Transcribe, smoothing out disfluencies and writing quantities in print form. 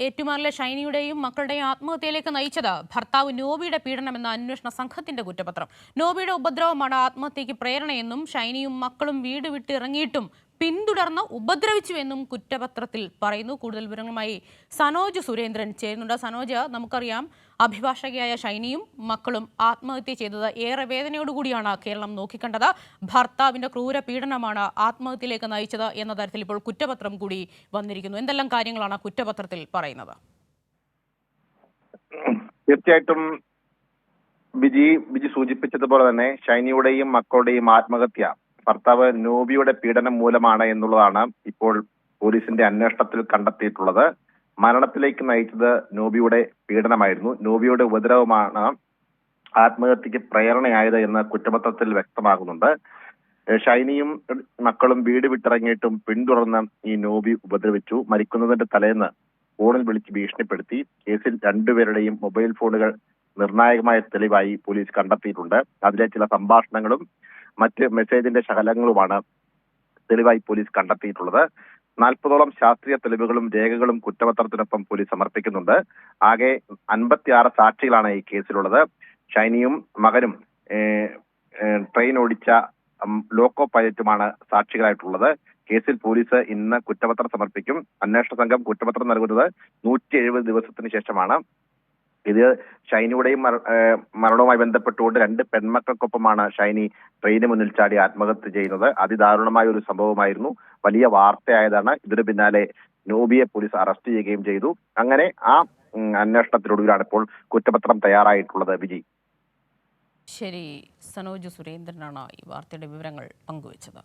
ഏറ്റുമാറിലെ ഷൈനിയുടെയും മക്കളുടെയും ആത്മഹത്യയിലേക്ക് നയിച്ചത് ഭർത്താവ് നോബിയുടെ പീഡനമെന്ന അന്വേഷണ സംഘത്തിന്റെ കുറ്റപത്രം. നോബിയുടെ ഉപദ്രവമാണ് ആത്മഹത്യയ്ക്ക് പ്രേരണയെന്നും ഷൈനിയും മക്കളും വീട് വിട്ടിറങ്ങിയിട്ടും പിന്തുടർന്ന് ഉപദ്രവിച്ചുവെന്നും കുറ്റപത്രത്തിൽ പറയുന്നു. കൂടുതൽ വിവരങ്ങളുമായി സനോജ് സുരേന്ദ്രൻ ചേരുന്നുണ്ട്. സനോജ്, നമുക്കറിയാം അഭിഭാഷകയായ ഷൈനിയും മക്കളും ആത്മഹത്യ ചെയ്തത് ഏറെ വേദനയോടുകൂടിയാണ് കേരളം നോക്കിക്കണ്ടത്. ഭർത്താവിന്റെ ക്രൂര പീഡനമാണ് ആത്മഹത്യയിലേക്ക് നയിച്ചത് എന്ന തരത്തിൽ ഇപ്പോൾ കുറ്റപത്രം കൂടി വന്നിരിക്കുന്നു. എന്തെല്ലാം കാര്യങ്ങളാണ് കുറ്റപത്രത്തിൽ പറയുന്നത്? തീർച്ചയായിട്ടും ബിജി സൂചിപ്പിച്ചതുപോലെ തന്നെ ഷൈനിയുടെയും മക്കളുടെയും ആത്മഹത്യ ഭർത്താവ് നോബിയുടെ പീഡനം മൂലമാണ് എന്നുള്ളതാണ് ഇപ്പോൾ പോലീസിന്റെ അന്വേഷണത്തിൽ കണ്ടെത്തിയിട്ടുള്ളത്. മരണത്തിലേക്ക് നയിച്ചത് നോബിയുടെ പീഡനമായിരുന്നു. നോബിയുടെ ഉപദ്രവമാണ് ആത്മഹത്യക്ക് പ്രേരണയായത് എന്ന് കുറ്റപത്രത്തിൽ വ്യക്തമാകുന്നുണ്ട്. ഷൈനിയും മക്കളും വീട് വിട്ടിറങ്ങിയിട്ടും പിന്തുടർന്ന് ഈ നോബി ഉപദ്രവിച്ചു. മരിക്കുന്നതിന്റെ തലേന്ന് ഫോണിൽ വിളിച്ച് ഭീഷണിപ്പെടുത്തി. കേസിൽ രണ്ടുപേരുടെയും മൊബൈൽ ഫോണുകൾ നിർണായകമായ തെളിവായി പോലീസ് കണ്ടെത്തിയിട്ടുണ്ട്. അതിലെ ചില സംഭാഷണങ്ങളും മറ്റ് മെസ്സേജിന്റെ ശകലങ്ങളുമാണ് തെളിവായി പോലീസ് കണ്ടെത്തിയിട്ടുള്ളത്. 40ഓളം ശാസ്ത്രീയ തെളിവുകളും രേഖകളും കുറ്റപത്രത്തിനൊപ്പം പോലീസ് സമർപ്പിക്കുന്നുണ്ട്. ആകെ 56 സാക്ഷികളാണ് ഈ കേസിലുള്ളത്. ഷൈനിയും മകനും ട്രെയിൻ ഓടിച്ച ലോക്കോ പൈലറ്റുമാണ് സാക്ഷികളായിട്ടുള്ളത്. കേസിൽ പോലീസ് ഇന്ന് കുറ്റപത്രം സമർപ്പിക്കും. അന്വേഷണ സംഘം കുറ്റപത്രം നൽകുന്നത് 170 ദിവസത്തിന് ശേഷമാണ്. ഇത് ഷൈനിയുടെയും മരണവുമായി ബന്ധപ്പെട്ടുകൊണ്ട് 2 പെൺമക്കൾക്കൊപ്പമാണ് ഷൈനി ട്രെയിന് മുന്നിൽ ചാടി ആത്മഹത്യ ചെയ്യുന്നത്. അതിദാരുണമായ ഒരു സംഭവമായിരുന്നു. വലിയ വാർത്തയായതാണ്. ഇതിനു പിന്നാലെ നോബിയെ പോലീസ് അറസ്റ്റ് ചെയ്യുകയും ചെയ്തു. അങ്ങനെ ആ അന്വേഷണത്തിനൊടുവിലാണ് ഇപ്പോൾ കുറ്റപത്രം തയ്യാറായിട്ടുള്ളത്. വിജി. ശരി, സനോജ് സുരേന്ദ്രനാണ് ഈ വാർത്തയുടെ വിവരങ്ങൾ പങ്കുവച്ചത്.